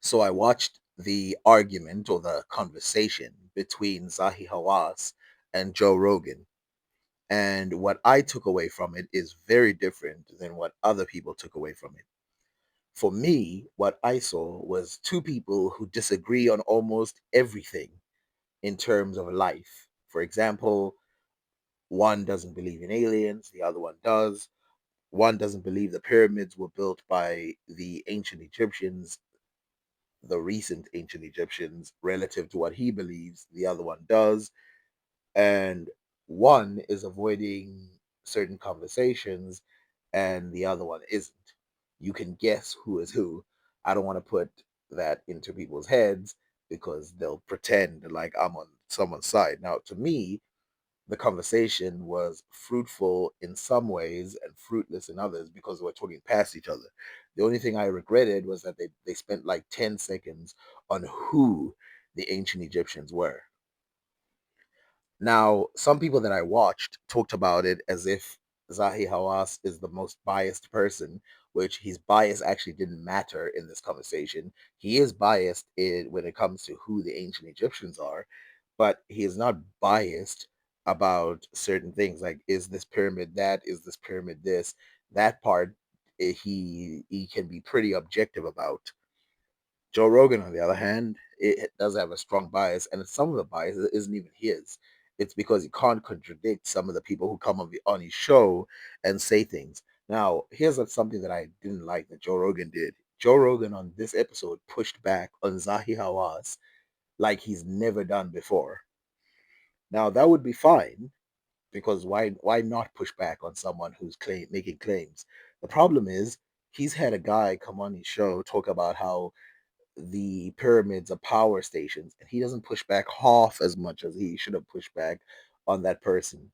So I watched the argument or the conversation between Zahi Hawass and Joe Rogan. And what I took away from it is very different than what other people took away from it. For me, what I saw was two people who disagree on almost everything in terms of life. For example, one doesn't believe in aliens, the other one does. One doesn't believe the pyramids were built by the ancient Egyptians, the recent ancient Egyptians, relative to what he believes, the other one does. And one is avoiding certain conversations and the other one isn't. You can guess who is who. I don't want to put that into people's heads because they'll pretend like I'm on someone's side. Now, to me, the conversation was fruitful in some ways and fruitless in others because we're talking past each other. The only thing I regretted was that they spent like 10 seconds on who the ancient Egyptians were. Now, some people that I watched talked about it as if Zahi Hawass is the most biased person, which his bias actually didn't matter in this conversation. He is biased when it comes to who the ancient Egyptians are, but he is not biased about certain things like is this pyramid that, is this pyramid this. That part he can be pretty objective about. Joe Rogan, on the other hand, it does have a strong bias, and some of the bias isn't even his. It's because he can't contradict some of the people who come on his show and say things. Now, here's something that I didn't like that Joe Rogan did. Joe Rogan on this episode pushed back on Zahi Hawass like he's never done before. Now, that would be fine because why not push back on someone who's making claims? The problem is he's had a guy come on his show talk about how the pyramids are power stations, and he doesn't push back half as much as he should have pushed back on that person.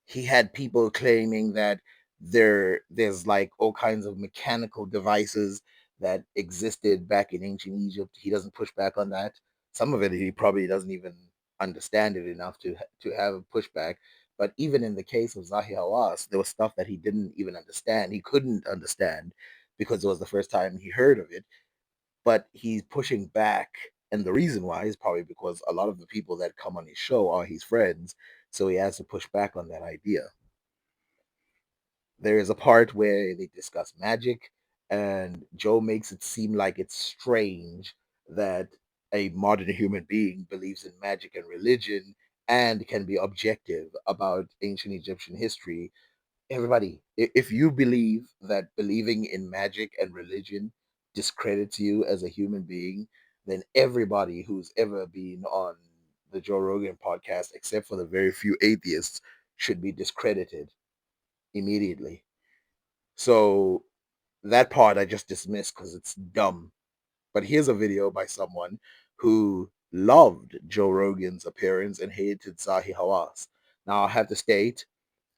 He had people claiming that there's like all kinds of mechanical devices that existed back in ancient Egypt. He doesn't push back on that. Some of it he probably doesn't even understand it enough to have a pushback. But even in the case of Zahi Hawass, there was stuff that he didn't even understand. He couldn't understand because it was the first time he heard of it, but he's pushing back. And the reason why is probably because a lot of the people that come on his show are his friends. So he has to push back on that idea. There is a part where they discuss magic, and Joe makes it seem like it's strange that a modern human being believes in magic and religion and can be objective about ancient Egyptian history. Everybody, if you believe that believing in magic and religion discredits you as a human being, then everybody who's ever been on the Joe Rogan podcast, except for the very few atheists, should be discredited immediately. So that part I just dismissed because it's dumb. But here's a video by someone who loved Joe Rogan's appearance and hated Zahi Hawass. Now I have to state,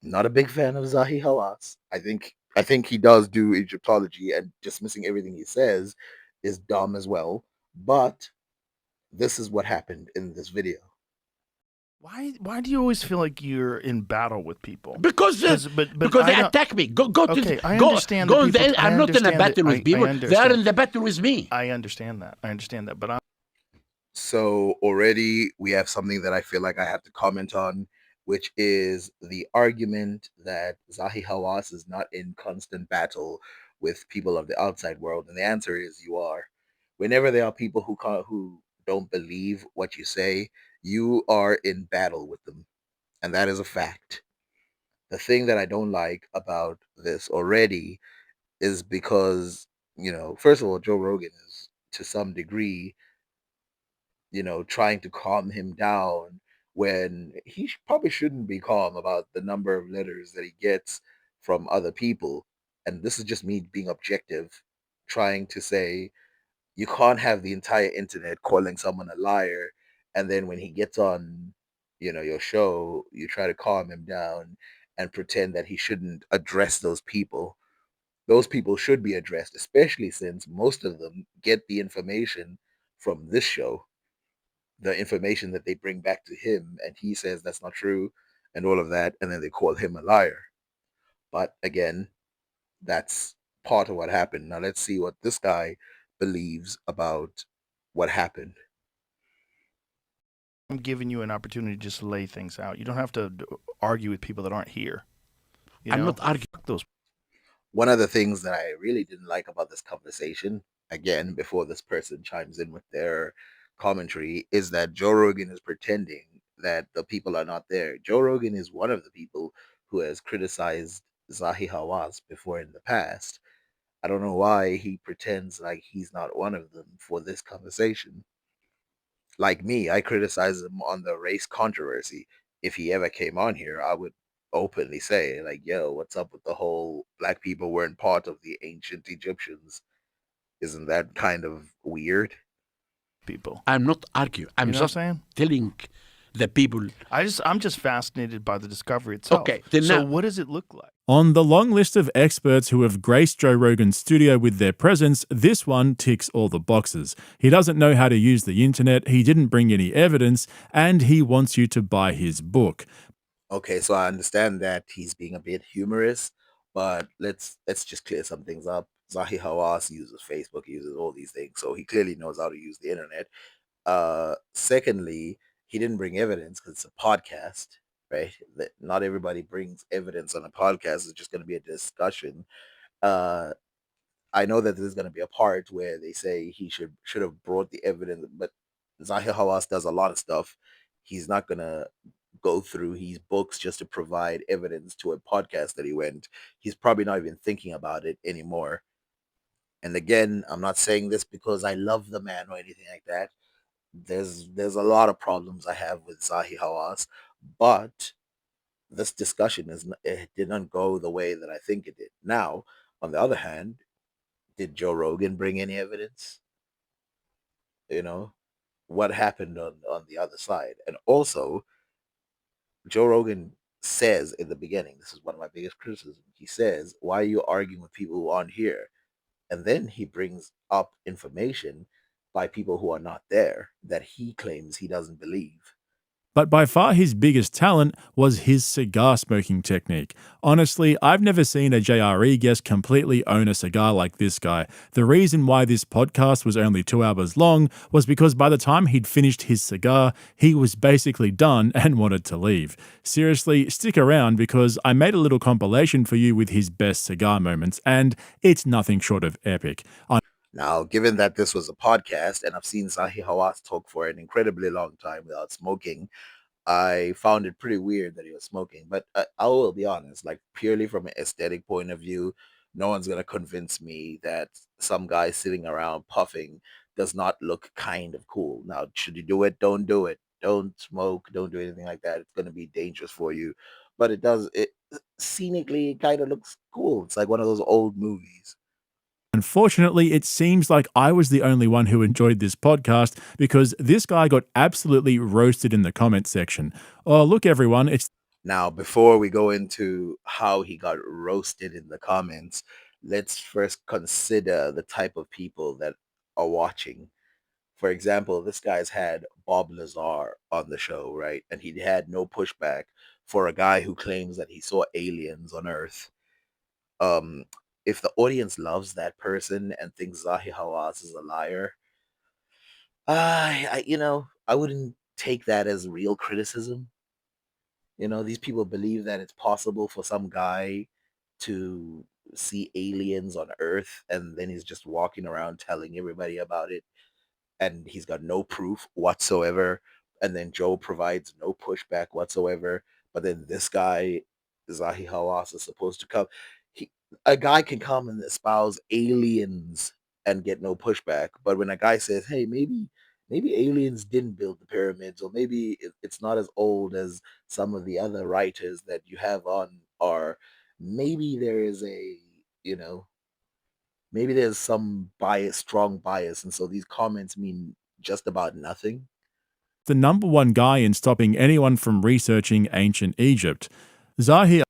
not a big fan of Zahi Hawass. I think he does do Egyptology, and dismissing everything he says is dumb as well. But this is what happened in this video. Why do you always feel like you're in battle with people? Because But because they I don't. attack me. Go to Okay, I go understand go that in people. the, I I'm not in a understand that. battle with I people. They are understand. in the battle with me. I understand that. I understand that. But So already we have something that I feel like I have to comment on, which is the argument that Zahi Hawass is not in constant battle with people of the outside world, and the answer is you are. Whenever there are people who don't believe what you say, you are in battle with them, and that is a fact. The thing that I don't like about this already is because, first of all, Joe Rogan is to some degree, trying to calm him down when he probably shouldn't be calm about the number of letters that he gets from other people. And this is just me being objective, trying to say you can't have the entire internet calling someone a liar, and then when he gets on, your show, you try to calm him down and pretend that he shouldn't address those people. Those people should be addressed, especially since most of them get the information from this show, the information that they bring back to him, and he says that's not true and all of that, and then they call him a liar. But again, that's part of what happened. Now let's see what this guy believes about what happened. I'm giving you an opportunity to just lay things out. You don't have to argue with people that aren't here. You I'm know, not arguing. fuck those. One of the things that I really didn't like about this conversation, again, before this person chimes in with their commentary, is that Joe Rogan is pretending that the people are not there. Joe Rogan is one of the people who has criticized Zahi Hawass before in the past. I don't know why he pretends like he's not one of them for this conversation. Like me, I criticize him on the race controversy. If he ever came on here, I would openly say, like, yo, what's up with the whole black people weren't part of the ancient Egyptians? Isn't that kind of weird? People. I'm not arguing. I'm You know what just I'm saying? telling the people. I'm just fascinated by the discovery itself. Okay, then So now what does it look like? On the long list of experts who have graced Joe Rogan's studio with their presence, this one ticks all the boxes. He doesn't know how to use the internet, he didn't bring any evidence, and he wants you to buy his book. Okay, so I understand that he's being a bit humorous, but let's just clear some things up. Zahi Hawass uses Facebook, he uses all these things, so he clearly knows how to use the internet. Secondly, he didn't bring evidence because it's a podcast, right? That not everybody brings evidence on a podcast. It's just going to be a discussion. Uh, I know that there's going to be a part where they say he should have brought the evidence, but Zahir Hawass does a lot of stuff. He's not going to go through his books just to provide evidence to a podcast that he went. He's probably not even thinking about it anymore. And again, I'm not saying this because I love the man or anything like that. There's a lot of problems I have with Zahi Hawass, but this discussion it didn't go the way that I think it did. Now, on the other hand, did Joe Rogan bring any evidence? You know, what happened on the other side? And also, Joe Rogan says in the beginning, this is one of my biggest criticisms. He says, "Why are you arguing with people who aren't here?" And then he brings up information by people who are not there that he claims he doesn't believe. But by far his biggest talent was his cigar smoking technique. Honestly, I've never seen a JRE guest completely own a cigar like this guy. The reason why this podcast was only 2 hours long was because by the time he'd finished his cigar, he was basically done and wanted to leave. Seriously, stick around because I made a little compilation for you with his best cigar moments, and it's nothing short of epic. Now, given that this was a podcast and I've seen Zahi Hawass talk for an incredibly long time without smoking, I found it pretty weird that he was smoking. But I will be honest, like purely from an aesthetic point of view, no one's gonna convince me that some guy sitting around puffing does not look kind of cool. Now, should you do it? Don't do it. Don't smoke. Don't do anything like that. It's gonna be dangerous for you. But it does it scenically. It kind of looks cool. It's like one of those old movies. Unfortunately, it seems like I was the only one who enjoyed this podcast because this guy got absolutely roasted in the comment section. Oh, look, everyone, it's Now, before we go into how he got roasted in the comments, let's first consider the type of people that are watching. For example, this guy's had Bob Lazar on the show, right? And he had no pushback for a guy who claims that he saw aliens on Earth. Um, if the audience loves that person and thinks Zahi Hawass is a liar, I wouldn't take that as real criticism. These people believe that it's possible for some guy to see aliens on Earth and then he's just walking around telling everybody about it and he's got no proof whatsoever. And then Joe provides no pushback whatsoever. But then this guy, Zahi Hawass, is supposed to come. He, a guy can come and espouse aliens and get no pushback. But when a guy says, "Hey, maybe aliens didn't build the pyramids, or maybe it's not as old as some of the other writers that you have on, or maybe there is you know maybe there's some bias, strong bias, and so these comments mean just about nothing." the number one guy in stopping anyone from researching ancient Egypt. Zahi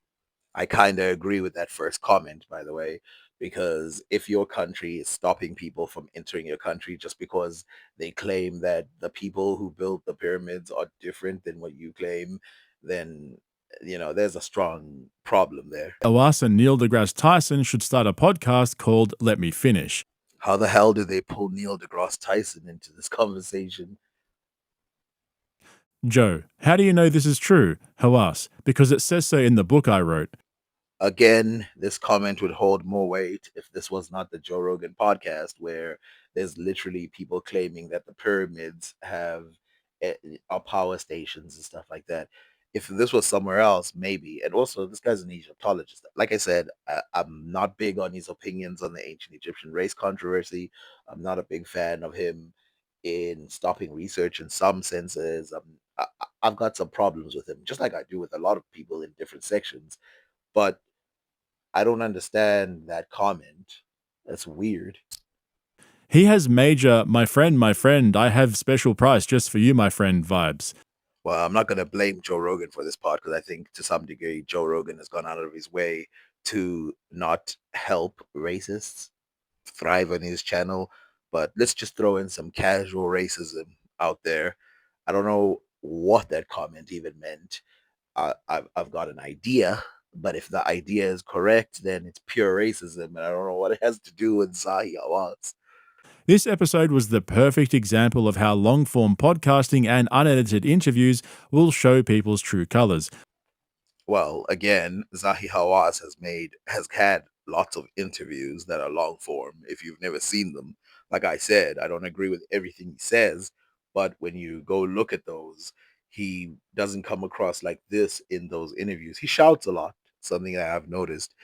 I kind of agree with that first comment, by the way, because if your country is stopping people from entering your country just because they claim that the people who built the pyramids are different than what you claim, then there's a strong problem there. Hawass and Neil deGrasse Tyson should start a podcast called Let Me Finish. How the hell did they pull Neil deGrasse Tyson into this conversation? Joe, how do you know this is true? Hawass, because it says so in the book I wrote. Again, this comment would hold more weight if this was not the Joe Rogan podcast, where there's literally people claiming that the pyramids have eh, are power stations and stuff like that. If this was somewhere else, maybe. And also, this guy's an Egyptologist. Like I said, I'm not big on his opinions on the ancient Egyptian race controversy. I'm not a big fan of him in stopping research in some senses. I've got some problems with him, just like I do with a lot of people in different sections. But I don't understand that comment. That's weird. He has major, my friend, I have special price just for you, my friend vibes. Well, I'm not going to blame Joe Rogan for this part because I think to some degree Joe Rogan has gone out of his way to not help racists thrive on his channel. But let's just throw in some casual racism out there. I don't know what that comment even meant. I've got an idea, but if the idea is correct, then it's pure racism, and I don't know what it has to do with Zahi Hawass. This episode was the perfect example of how long form podcasting and unedited interviews will show people's true colors. Well, again, Zahi Hawass has had lots of interviews that are long form. If you've never seen them, like I said, I don't agree with everything he says, but when you go look at those, he doesn't come across like this in those interviews. He shouts a lot, something that I've noticed,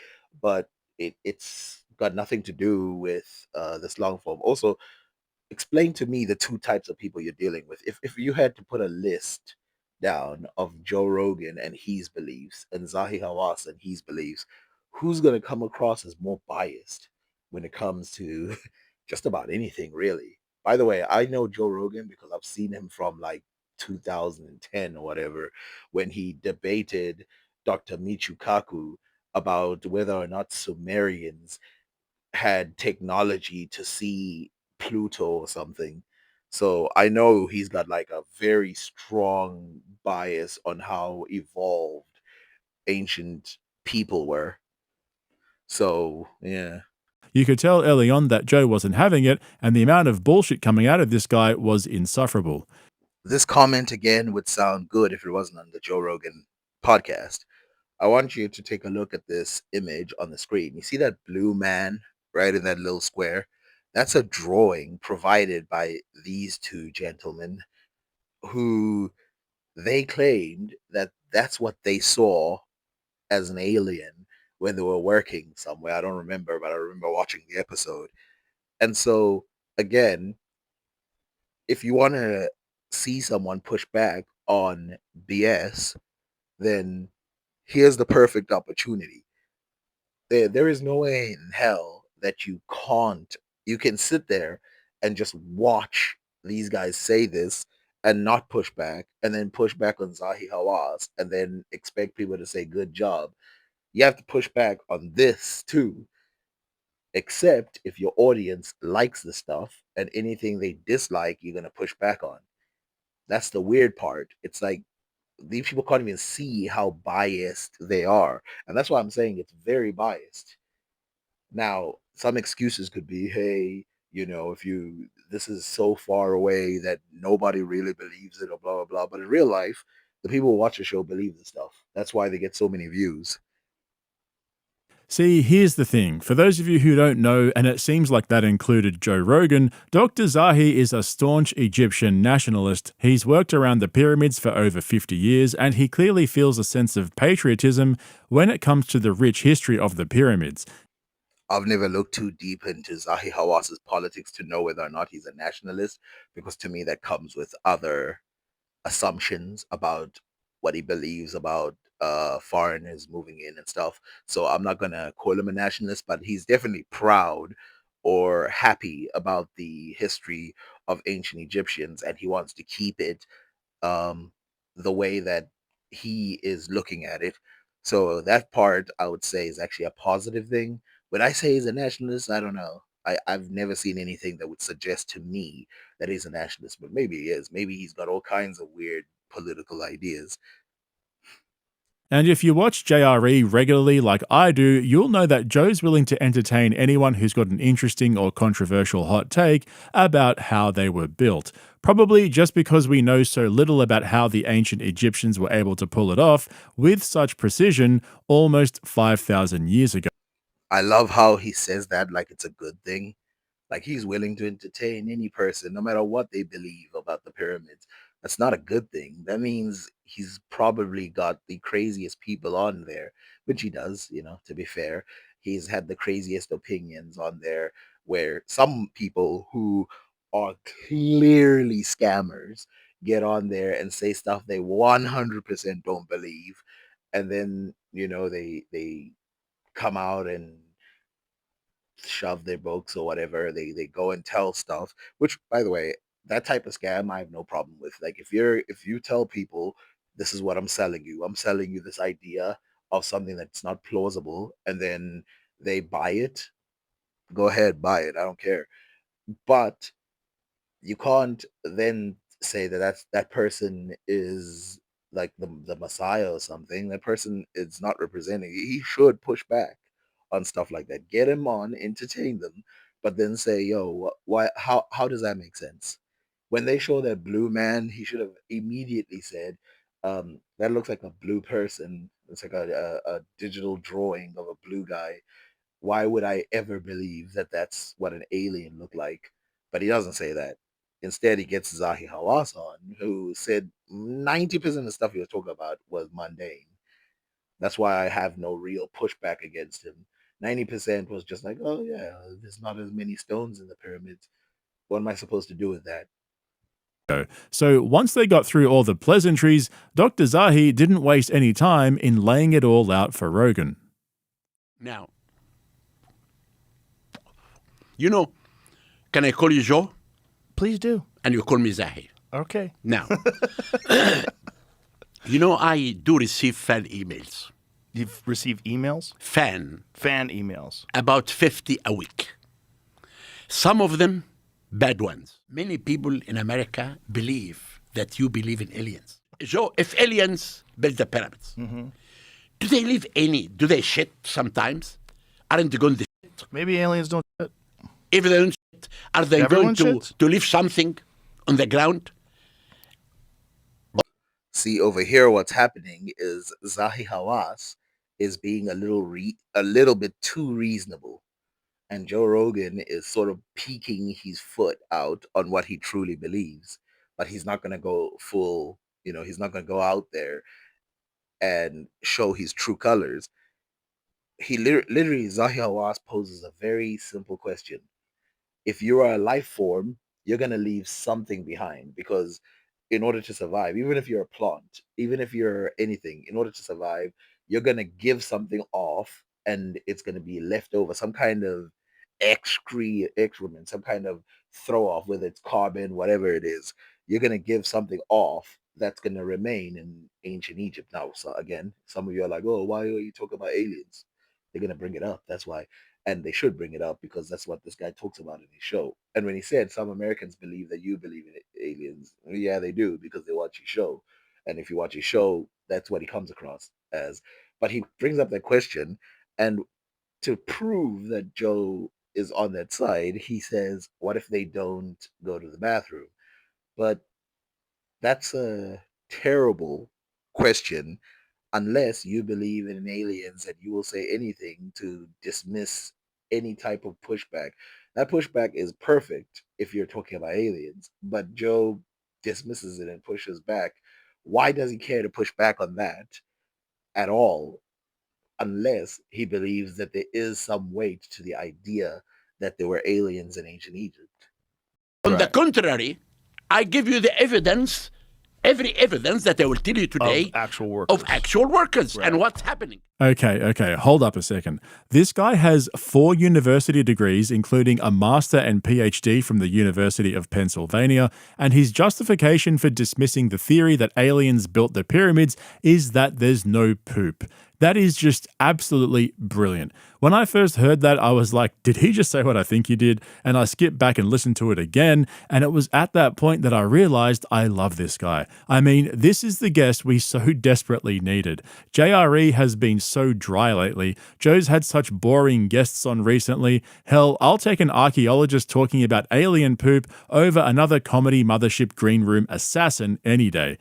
but it's got nothing to do with this long form. Also, explain to me the two types of people you're dealing with. If you had to put a list down of Joe Rogan and his beliefs and Zahi Hawass and his beliefs, who's going to come across as more biased when it comes to just about anything, really? By the way, I know Joe Rogan because I've seen him from like 2010 or whatever when he debated Dr. Michio Kaku about whether or not Sumerians had technology to see Pluto or something. So I know he's got like a very strong bias on how evolved ancient people were. So yeah. You could tell early on that Joe wasn't having it, and the amount of bullshit coming out of this guy was insufferable. This comment again would sound good if it wasn't on the Joe Rogan podcast. I want you to take a look at this image on the screen. You see that blue man right in that little square? That's a drawing provided by these two gentlemen who they claimed that that's what they saw as an alien when they were working somewhere. I don't remember, but I remember watching the episode. And so, again, if you want to see someone push back on BS, then here's the perfect opportunity. There is no way in hell that you can sit there and just watch these guys say this and not push back and then push back on Zahi Hawass and then expect people to say good job. You have to push back on this too, except if your audience likes the stuff and anything they dislike, you're going to push back on. That's the weird part. It's like these people can't even see how biased they are. And that's why I'm saying it's very biased. Now, some excuses could be, hey, if you this is so far away that nobody really believes it or blah blah blah. But in real life, the people who watch the show believe the stuff. That's why they get so many views. See, here's the thing. For those of you who don't know, and it seems like that included Joe Rogan, Dr. Zahi is a staunch Egyptian nationalist. He's worked around the pyramids for over 50 years, and he clearly feels a sense of patriotism when it comes to the rich history of the pyramids. I've never looked too deep into Zahi Hawass's politics to know whether or not he's a nationalist, because to me that comes with other assumptions about what he believes about foreigners moving in and stuff. So I'm not gonna call him a nationalist, but he's definitely proud or happy about the history of ancient Egyptians, and he wants to keep it um, the way that he is looking at it. So that part I would say is actually a positive thing. When I say he's a nationalist, I don't know. I've never seen anything that would suggest to me that he's a nationalist, but maybe he is. Maybe he's got all kinds of weird political ideas. And if you watch JRE regularly like I do, you'll know that Joe's willing to entertain anyone who's got an interesting or controversial hot take about how they were built. Probably just because we know so little about how the ancient Egyptians were able to pull it off with such precision almost 5,000 years ago. I love how he says that like it's a good thing. Like he's willing to entertain any person, no matter what they believe about the pyramids. That's not a good thing. That means he's probably got the craziest people on there, which he does, to be fair. He's had the craziest opinions on there where some people who are clearly scammers get on there and say stuff they 100% don't believe. And then, they come out and shove their books or whatever. They go and tell stuff, which by the way, that type of scam I have no problem with. Like if you tell people this is what I'm selling you this idea of something that's not plausible, and then they buy it, go ahead, buy it. I don't care. But you can't then say that person is like the messiah or something. That person is not representing. He should push back on stuff like that. Get him on, entertain them, but then say, "Yo, why? How does that make sense?" When they show that blue man, he should have immediately said, "That looks like a blue person. It's like a digital drawing of a blue guy. Why would I ever believe that that's what an alien looked like?" But he doesn't say that. Instead, he gets Zahi Hawass on, who said 90% of the stuff he was talking about was mundane. That's why I have no real pushback against him. 90% was just like, oh, yeah, there's not as many stones in the pyramids. What am I supposed to do with that? So once they got through all the pleasantries, Dr. Zahi didn't waste any time in laying it all out for Rogan. Now, can I call you Joe? Please do. And you call me Zahi. Okay. Now, I do receive fan emails. You've received emails? Fan emails. About 50 a week. Some of them bad ones. Many people in America believe that you believe in aliens. Joe, if aliens build the pyramids, do they leave any? Do they shit sometimes? Aren't they going to shit? Maybe aliens don't shit. If they don't shit, are they Everyone going shits. to leave something on the ground? See, over here, what's happening is Zahi Hawass is being a little bit too reasonable, and Joe Rogan is sort of peeking his foot out on what he truly believes, but he's not going to go full. He's not going to go out there and show his true colors. He literally Zahi Hawass poses a very simple question: if you are a life form, you're going to leave something behind, because in order to survive, even if you're a plant, even if you're anything, in order to survive, you're going to give something off, and it's going to be left over, some kind of excrement, some kind of throw off, whether it's carbon, whatever it is. You're going to give something off that's going to remain in ancient Egypt. Now, so again, some of you are like, oh, why are you talking about aliens? They're going to bring it up. That's why. And they should bring it up, because that's what this guy talks about in his show. And when he said some Americans believe that you believe in aliens, yeah, they do, because they watch your show. And if you watch his show, that's what he comes across as. But he brings up that question, and to prove that Joe is on that side, he says, what if they don't go to the bathroom? But that's a terrible question, unless you believe in aliens, and you will say anything to dismiss any type of pushback. That pushback is perfect if you're talking about aliens, but Joe dismisses it and pushes back. Why does he care to push back on that at all, unless he believes that there is some weight to the idea that there were aliens in ancient Egypt? On the contrary, I give you the evidence, every evidence that I will tell you today Of actual workers. Right. And what's happening. Okay, hold up a second. This guy has 4 university degrees, including a master and PhD from the University of Pennsylvania, and his justification for dismissing the theory that aliens built the pyramids is that there's no poop. That is just absolutely brilliant. When I first heard that, I was like, did he just say what I think he did? And I skipped back and listened to it again. And it was at that point that I realized I love this guy. I mean, this is the guest we so desperately needed. JRE has been so dry lately. Joe's had such boring guests on recently. Hell, I'll take an archaeologist talking about alien poop over another comedy mothership green room assassin any day.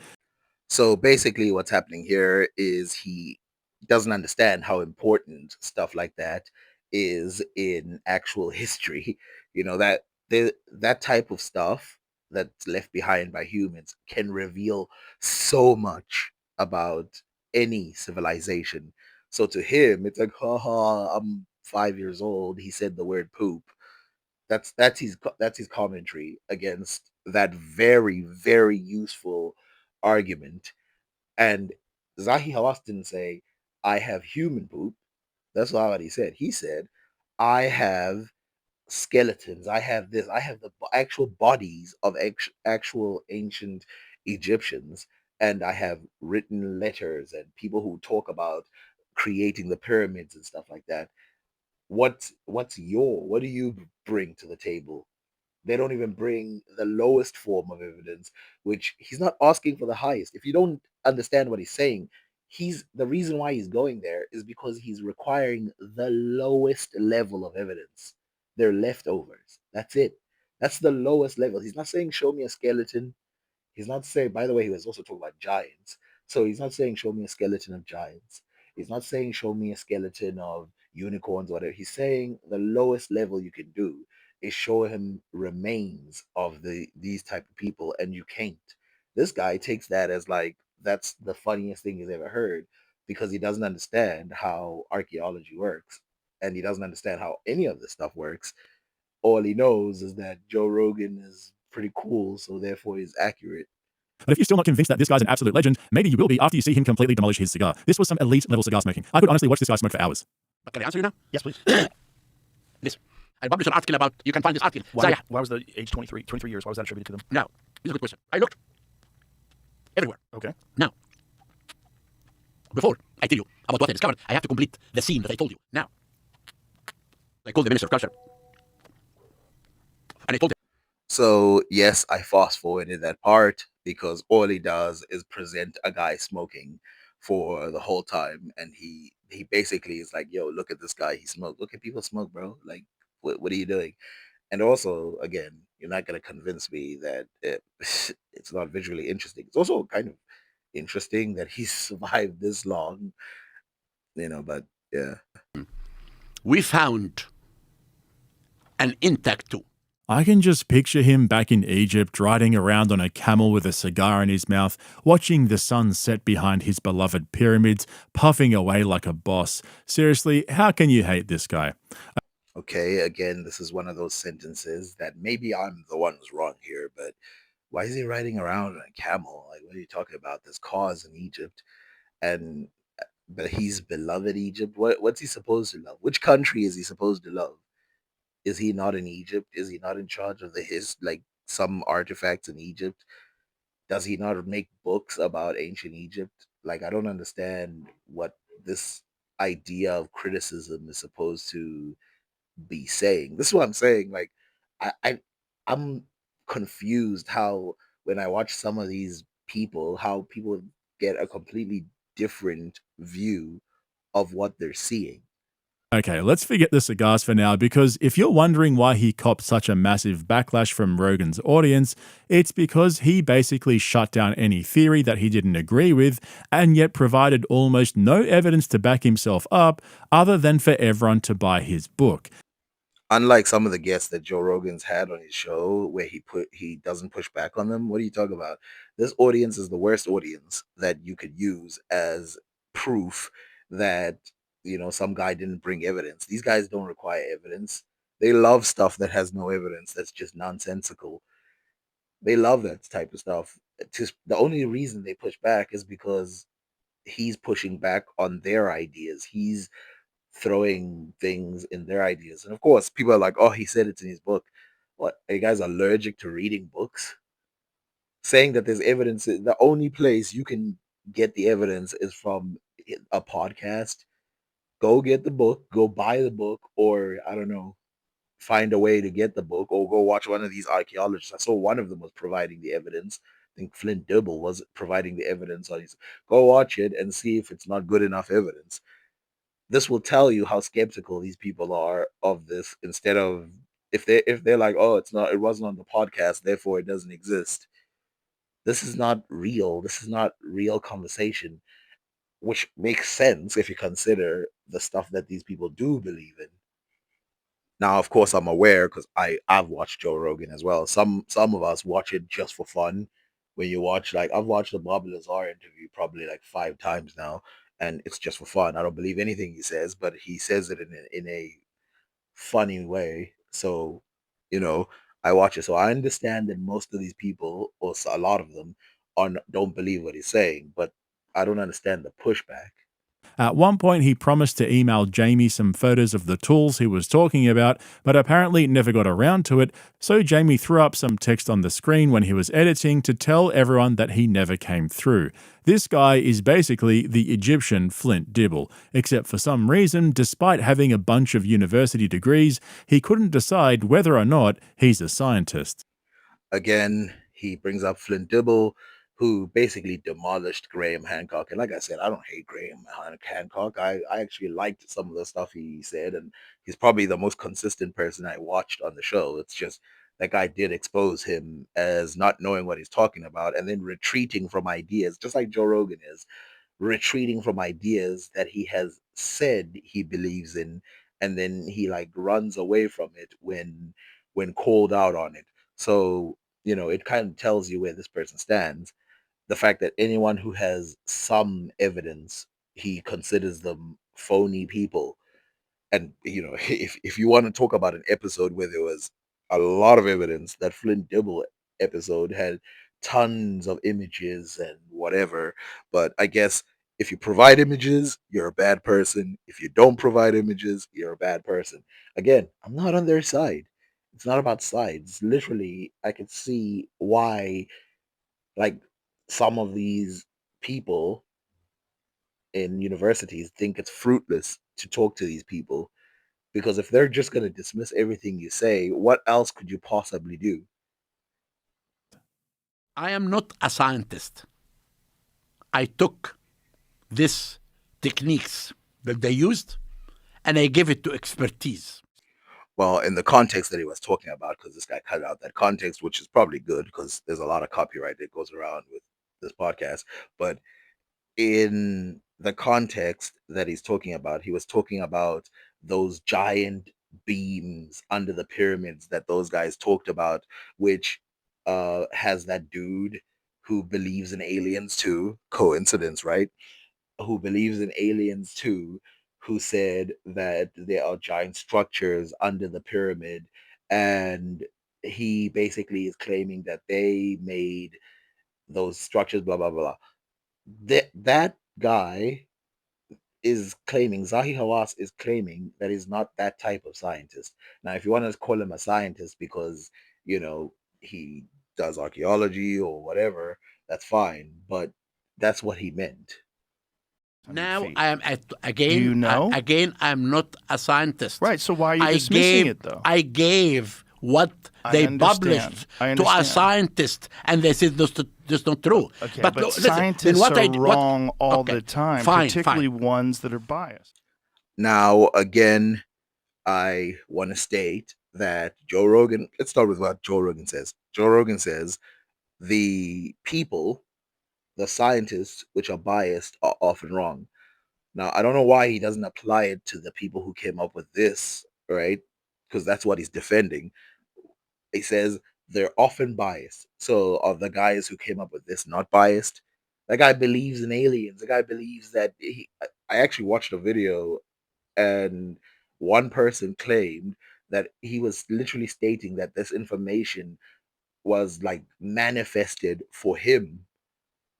So basically, what's happening here is he doesn't understand how important stuff like that is in actual history. That that type of stuff that's left behind by humans can reveal so much about any civilization. So to him, it's like, haha, I'm 5 years old. He said the word poop. That's his commentary against that very very useful argument. And Zahi Hawass didn't say, I have human poop. That's not what he said. He said, I have skeletons. I have this. I have the actual bodies of actual ancient Egyptians. And I have written letters and people who talk about creating the pyramids and stuff like that. What do you bring to the table? They don't even bring the lowest form of evidence, which he's not asking for the highest. If you don't understand what he's saying, he's the reason why he's going there is because he's requiring the lowest level of evidence. They're leftovers. That's it. That's the lowest level. He's not saying show me a skeleton. He's not saying, by the way, he was also talking about giants. So he's not saying show me a skeleton of giants. He's not saying show me a skeleton of unicorns, whatever. He's saying the lowest level you can do is show him remains of these type of people, and you can't. This guy takes that as like that's the funniest thing he's ever heard because he doesn't understand how archaeology works and he doesn't understand how any of this stuff works. All he knows is that Joe Rogan is pretty cool, so therefore he's accurate. But if you're still not convinced that this guy's an absolute legend, maybe you will be after you see him completely demolish his cigar. This was some elite level cigar smoking. I could honestly watch this guy smoke for hours. But can I answer you now? Yes, please. Listen, I published an article about, you can find this article. Why was the age 23 years? Why was that attributed to them? Now, this is a good question. I looked everywhere. Okay. Now, before I tell you about what I discovered, I have to complete the scene that I told you. Now, I called the Minister of Culture. And I told him. So yes, I fast forwarded that part because all he does is present a guy smoking for the whole time, and he basically is like, "Yo, look at this guy. He smoked. Look at people smoke, bro. Like, what are you doing?" And also, again, you're not gonna convince me that it's not visually interesting. It's also kind of interesting that he survived this long, But yeah. We found an intact tomb. I can just picture him back in Egypt riding around on a camel with a cigar in his mouth, watching the sun set behind his beloved pyramids, puffing away like a boss. Seriously, how can you hate this guy? Okay, again, this is one of those sentences that maybe I'm the one who's wrong here, but why is he riding around on a camel? Like, what are you talking about? There's cars in Egypt, and but he's beloved Egypt. What's he supposed to love? Which country is he supposed to love? Is he not in Egypt? Is he not in charge of like some artifacts in Egypt? Does he not make books about ancient Egypt? Like, I don't understand what this idea of criticism is supposed to be saying. This is what I'm saying. Like, I'm confused how when I watch some of these people, how people get a completely different view of what they're seeing. Okay, let's forget the cigars for now because if you're wondering why he copped such a massive backlash from Rogan's audience, it's because he basically shut down any theory that he didn't agree with and yet provided almost no evidence to back himself up other than for everyone to buy his book. Unlike some of the guests that Joe Rogan's had on his show where he doesn't push back on them. What are you talking about? This audience is the worst audience that you could use as proof that some guy didn't bring evidence. These guys don't require evidence. They love stuff that has no evidence, that's just nonsensical. They love that type of stuff. Just the only reason they push back is because he's pushing back on their ideas. He's throwing things in their ideas. And of course, people are like, oh, he said it's in his book. What? Are you guys allergic to reading books? Saying that there's evidence, the only place you can get the evidence is from a podcast, go get the book, go buy the book, or I don't know, find a way to get the book, or go watch one of these archaeologists. I saw one of them was providing the evidence. I think Flint Dibble was providing the evidence on his. Go watch it and see if it's not good enough evidence. This will tell you how skeptical these people are of this. Instead of if they're like, oh, it wasn't on the podcast, therefore it doesn't exist. This is not real. This is not real conversation, which makes sense if you consider the stuff that these people do believe in. Now, of course, I'm aware because I've watched Joe Rogan as well. Some of us watch it just for fun. When you watch, like, I've watched the Bob Lazar interview probably like 5 times now, and it's just for fun. I don't believe anything he says, but he says it in a funny way. So, you know, I watch it. So I understand that most of these people, or a lot of them, don't believe what he's saying, but I don't understand the pushback. At one point, he promised to email Jamie some photos of the tools he was talking about, but apparently never got around to it, so Jamie threw up some text on the screen when he was editing to tell everyone that he never came through. This guy is basically the Egyptian Flint Dibble, except for some reason, despite having a bunch of university degrees, he couldn't decide whether or not he's a scientist. Again, he brings up Flint Dibble, who basically demolished Graham Hancock. And like I said, I don't hate Graham Hancock. I actually liked some of the stuff he said, and he's probably the most consistent person I watched on the show. It's just that guy did expose him as not knowing what he's talking about and then retreating from ideas, just like Joe Rogan is retreating from ideas that he has said he believes in, and then he like runs away from it when called out on it. So, it kind of tells you where this person stands. The fact that anyone who has some evidence, he considers them phony people. And if you want to talk about an episode where there was a lot of evidence, that Flint Dibble episode had tons of images and whatever. But I guess if you provide images, you're a bad person. If you don't provide images, you're a bad person. Again, I'm not on their side. It's not about sides. Literally, I could see why, like, some of these people in universities think it's fruitless to talk to these people, because if they're just going to dismiss everything you say, what else could you possibly do? I am not a scientist. I took these techniques that they used and I gave it to expertise. Well, in the context that he was talking about, because this guy cut out that context, which is probably good because there's a lot of copyright that goes around with this podcast. But in the context that he's talking about, he was talking about those giant beams under the pyramids that those guys talked about, which has that dude who believes in aliens too. Coincidence, right? Who believes in aliens too, who said that there are giant structures under the pyramid, and he basically is claiming that they made those structures, blah blah blah. That guy is claiming, Zahi Hawass is claiming that he's not that type of scientist. Now, if you want to call him a scientist because, he does archaeology or whatever, that's fine. But that's what he meant. 100 Now feet. I am Do you know? again. I'm not a scientist. Right, so why are you I dismissing gave it, though? I gave what I they understand. published I to a understand. scientist, and they said that's not true. Okay, but but listen, then scientists what are wrong all okay, the time, fine, particularly fine. ones that are biased. Now, again, I want to state that Joe Rogan, let's start with what Joe Rogan says. Joe Rogan says the people, the scientists, which are biased, are often wrong. Now, I don't know why he doesn't apply it to the people who came up with this, right? Because that's what he's defending. He says they're often biased. So, are the guys who came up with this not biased? That guy believes in aliens. The guy believes that I actually watched a video, and one person claimed that he was literally stating that this information was like manifested for him,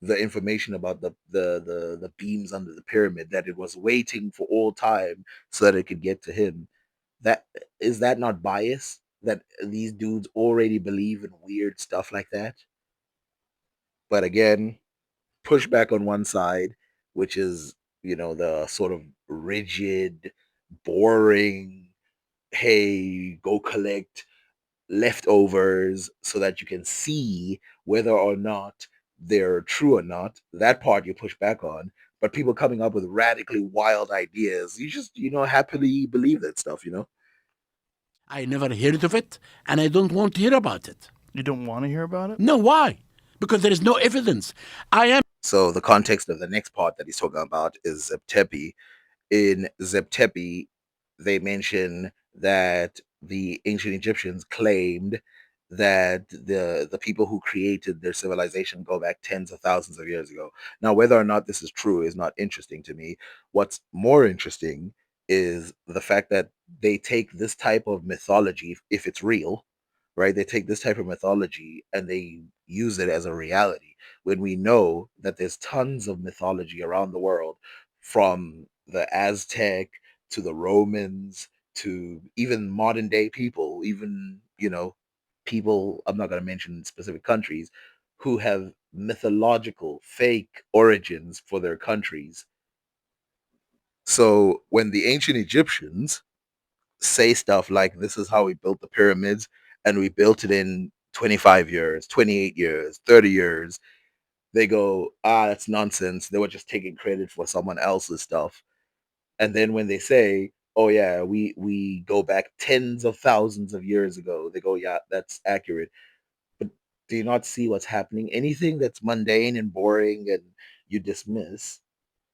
the information about the beams under the pyramid, that it was waiting for all time so that it could get to him. That is that not bias, that these dudes already believe in weird stuff like that? But again, pushback on one side, which is the sort of rigid, boring, hey, go collect leftovers so that you can see whether or not they're true or not. That part you push back on. But people coming up with radically wild ideas, you just, happily believe that stuff. I never heard of it, and I don't want to hear about it. You don't want to hear about it? No, why? Because there is no evidence. I am So the context of the next part that he's talking about is Zeptepi. In Zeptepi, they mention that the ancient Egyptians claimed that the people who created their civilization go back tens of thousands of years ago. Now, whether or not this is true is not interesting to me. What's more interesting is the fact that they take this type of mythology, if it's real, right? They take this type of mythology and they use it as a reality when we know that there's tons of mythology around the world, from the Aztec to the Romans to even modern day people, even, people, I'm not going to mention specific countries, who have mythological fake origins for their countries. So when the ancient Egyptians say stuff like, this is how we built the pyramids and we built it in 25 years, 28 years, 30 years, they go, that's nonsense. They were just taking credit for someone else's stuff. And then when they say, oh yeah, we go back tens of thousands of years ago, they go, yeah, that's accurate. But do you not see what's happening? Anything that's mundane and boring and you dismiss,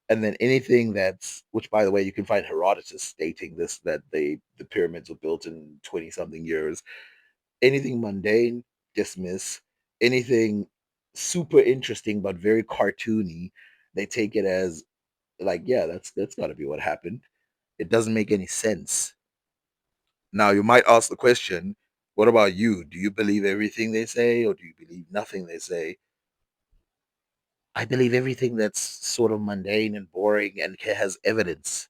and then anything that's, which by the way, you can find Herodotus stating this, that the pyramids were built in 20 something years. Anything mundane, dismiss. Anything super interesting but very cartoony, they take it as like, yeah, that's got to be what happened. It doesn't make any sense. Now you might ask the question, what about you? Do you believe everything they say, or do you believe nothing they say? I believe everything that's sort of mundane and boring and has evidence,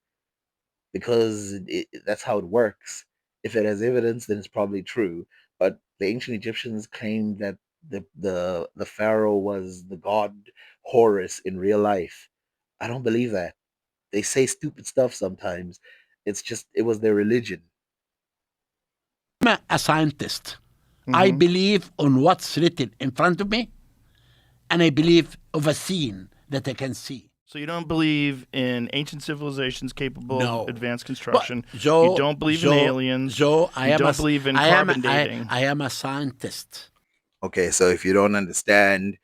because that's how it works. If it has evidence, then it's probably true. But the ancient Egyptians claimed that the pharaoh was the god Horus in real life. I don't believe that. They say stupid stuff sometimes. It's just, it was their religion. a scientist. I Mm-hmm. believe on what's written in front of me, and I believe of a scene that I can see. So you don't believe in ancient civilizations capable No. of advanced But construction. Joe, You don't believe in Joe, aliens. Joe, You don't believe in carbon dating. I am a scientist. Okay, so if you don't understand,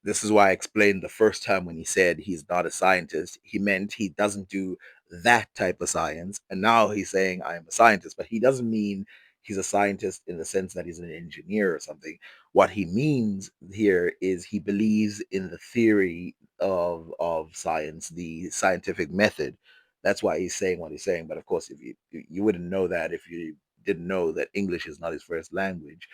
this is why I explained the first time when he said he's not a scientist. He meant he doesn't do that type of science. And now he's saying I am a scientist, but he doesn't mean he's a scientist in the sense that he's an engineer or something. What he means here is he believes in the theory of science, the scientific method. That's why he's saying what he's saying. But of course, if you wouldn't know that if you didn't know that English is not his first language.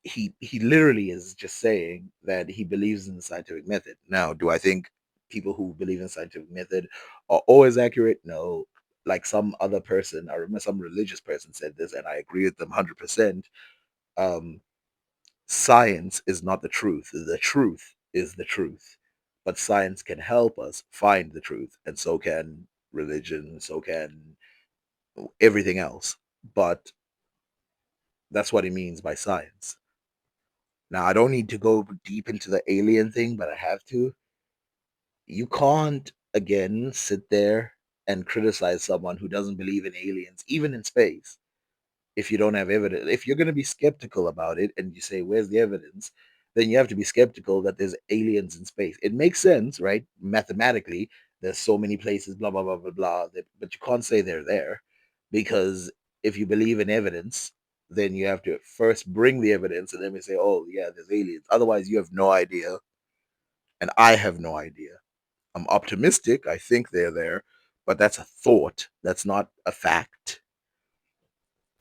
He literally is just saying that he believes in the scientific method. Now, do I think people who believe in the scientific method are always accurate? No. Like some other person, I remember some religious person said this, and I agree with them 100%. Um, Science is not the truth. The truth is the truth. But science can help us find the truth, and so can religion, so can everything else. But that's what he means by science. Now, I don't need to go deep into the alien thing, but I have to. You can't, again, sit there and criticize someone who doesn't believe in aliens, even in space, if you don't have evidence. If you're going to be skeptical about it and you say, where's the evidence? Then you have to be skeptical that there's aliens in space. It makes sense, right? Mathematically, there's so many places, blah, blah, blah, blah, blah, but you can't say they're there, because if you believe in evidence, then you have to first bring the evidence and then we say, oh, yeah, there's aliens. Otherwise, you have no idea. And I have no idea. I'm optimistic. I think they're there, but that's a thought. That's not a fact.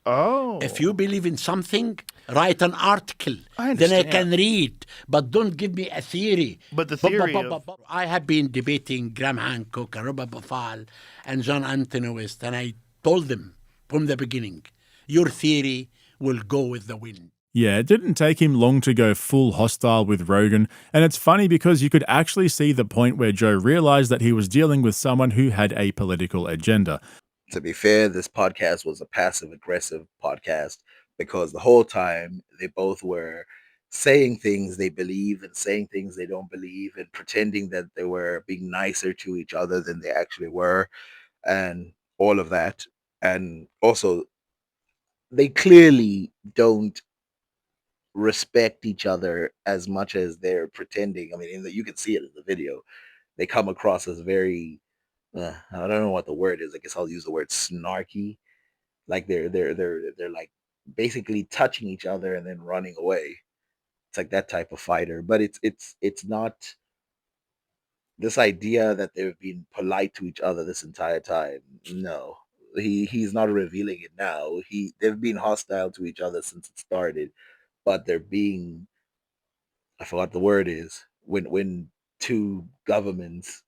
Oh. If you believe in something, write an article. I Then I understand. can read. But don't give me a theory. But the theory of... I have been debating Graham Hancock and Robert Bafal and John Anthony West, and I told them from the beginning, your theory will go with the wind. Yeah, it didn't take him long to go full hostile with Rogan, and it's funny because you could actually see the point where Joe realized that he was dealing with someone who had a political agenda. To be fair, this podcast was a passive aggressive podcast because the whole time they both were saying things they believe and saying things they don't believe and pretending that they were being nicer to each other than they actually were and all of that. And also, they clearly don't respect each other as much as they're pretending. I mean, you can see it in the video. They come across as very, I don't know what the word is. I guess I'll use the word snarky. Like they're like basically touching each other and then running away. It's like that type of fighter. But it's not this idea that they've been polite to each other this entire time. No. He's not revealing it now. They've been hostile to each other since it started, but they're being, I forgot the word is, when two governments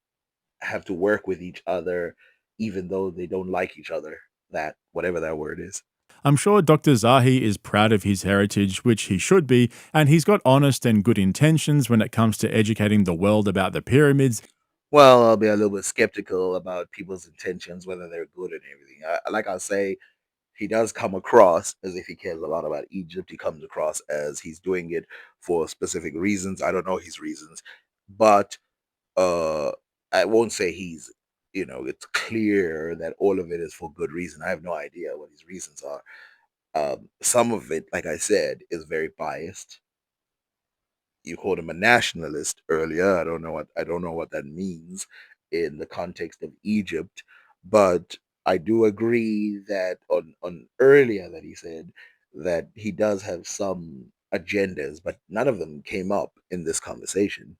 have to work with each other even though they don't like each other. That whatever that word is. I'm sure Dr. Zahi is proud of his heritage, which he should be, and he's got honest and good intentions when it comes to educating the world about the pyramids. Well, I'll be a little bit skeptical about people's intentions, whether they're good and everything. Like I say, he does come across as if he cares a lot about Egypt. He comes across as he's doing it for specific reasons. I don't know his reasons, but uh, I won't say he's. It's clear that all of it is for good reason. I have no idea what his reasons are. Some of it, like I said, is very biased. You called him a nationalist earlier. I don't know what that means in the context of Egypt, but I do agree that on earlier that he said that he does have some agendas, but none of them came up in this conversation.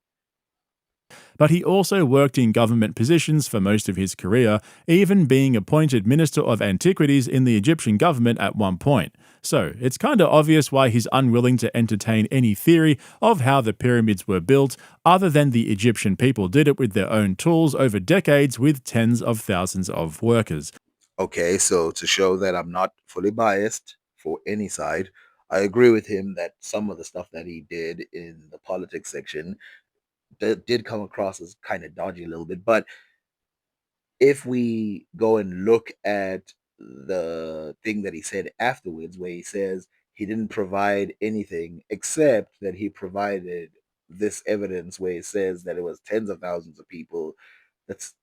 But he also worked in government positions for most of his career, even being appointed Minister of Antiquities in the Egyptian government at one point. So it's kind of obvious why he's unwilling to entertain any theory of how the pyramids were built, other than the Egyptian people did it with their own tools over decades with tens of thousands of workers. Okay, so to show that I'm not fully biased for any side, I agree with him that some of the stuff that he did in the politics section that did come across as kind of dodgy a little bit. But if we go and look at the thing that he said afterwards, where he says he didn't provide anything except that he provided this evidence, where it says that it was tens of thousands of people, that's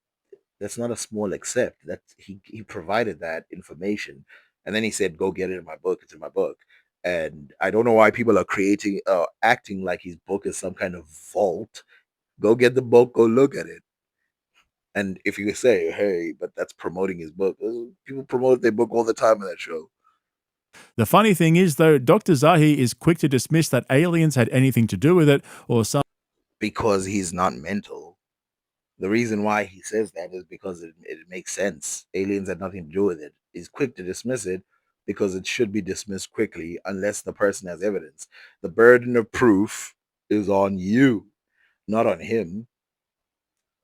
that's not a small except. That he provided that information, and then he said, "Go get it in my book. It's in my book." And I don't know why people are acting like his book is some kind of vault. Go get the book. Go look at it. And if you say, "Hey, but that's promoting his book," people promote their book all the time in that show The funny thing is, though, Dr. Zahi is quick to dismiss that aliens had anything to do with it or some. because he's not mental. The reason why he says that is because it makes sense. Aliens had nothing to do with it. He's quick to dismiss it because it should be dismissed quickly unless the person has evidence. The burden of proof is on you, not on him.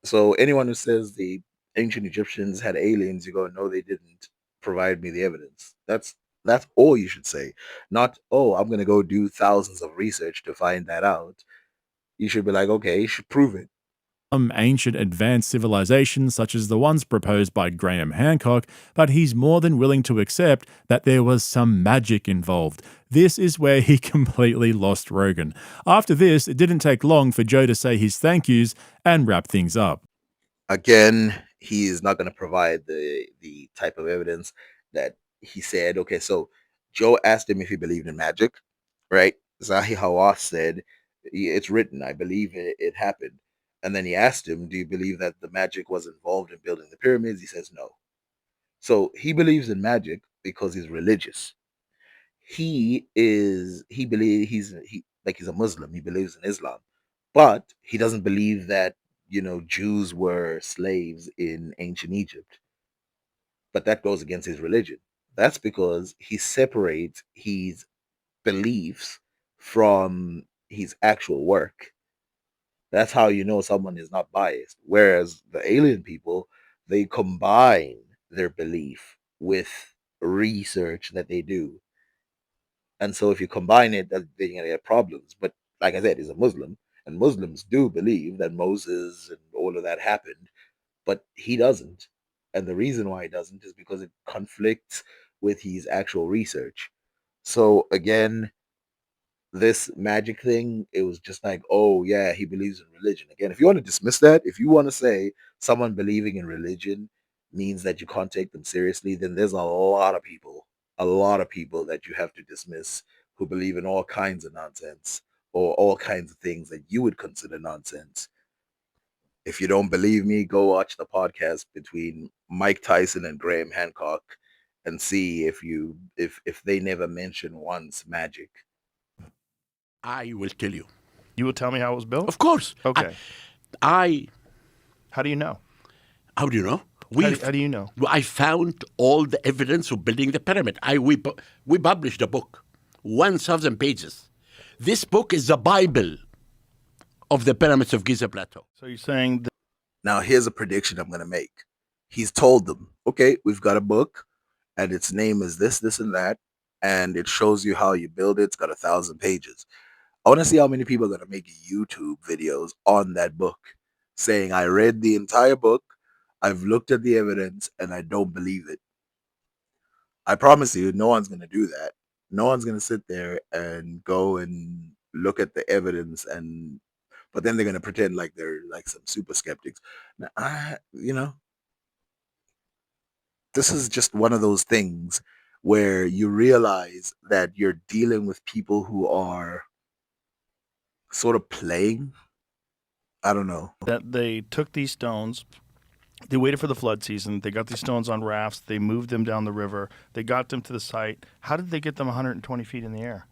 So anyone who says the ancient Egyptians had aliens, you go, no, they didn't provide me the evidence. That's all you should say. Not, oh, I'm gonna go do thousands of research to find that out. You should be like, okay, you should prove it. Ancient advanced civilizations such as the ones proposed by Graham Hancock, but he's more than willing to accept that there was some magic involved. This is where he completely lost Rogan. After this, it didn't take long for Joe to say his thank yous and wrap things up. Again, he is not going to provide the type of evidence that he said. Okay, so Joe asked him if he believed in magic, right? Zahi Hawass said, "It's written. I believe it happened." And then he asked him, "Do you believe that the magic was involved in building the pyramids?" He says no. So he believes in magic because he's religious. He believes he's a Muslim. He believes in Islam, but he doesn't believe that Jews were slaves in ancient Egypt. But that goes against his religion. That's because he separates his beliefs from his actual work. That's how you know someone is not biased. Whereas the alien people, they combine their belief with research that they do. And so if you combine it, then you're gonna get problems. But like I said, he's a Muslim, and Muslims do believe that Moses and all of that happened, but he doesn't. And the reason why he doesn't is because it conflicts with his actual research. So again, this magic thing, it was just like, oh yeah, he believes in religion. Again, if you want to dismiss that, if you want to say someone believing in religion means that you can't take them seriously, then there's a lot of people that you have to dismiss who believe in all kinds of nonsense or all kinds of things that you would consider nonsense. If you don't believe me, go watch the podcast between Mike Tyson and Graham Hancock and see if they never mention once magic. I will tell you. You will tell me how it was built? Of course. Okay. I How do you know? how do you know? How do you know? I found all the evidence of building the pyramid. We published a book, 1,000 pages. This book is the Bible of the pyramids of Giza Plateau. So you're saying that Now, here's a prediction I'm going to make. He's told them, okay, we've got a book, and its name is this, this, and that, and it shows you how you build it. It's got 1,000 pages. I want to see how many people are going to make YouTube videos on that book saying, I read the entire book, I've looked at the evidence, and I don't believe it. I promise you, no one's going to do that. No one's going to sit there and go and look at the evidence but then they're going to pretend like they're like some super skeptics. Now, this is just one of those things where you realize that you're dealing with people who are sort of playing. I don't know. they took these stones, they waited for the flood season, they got these stones on rafts, they moved them down the river, they got them to the site. How did they get them 120 feet in the air?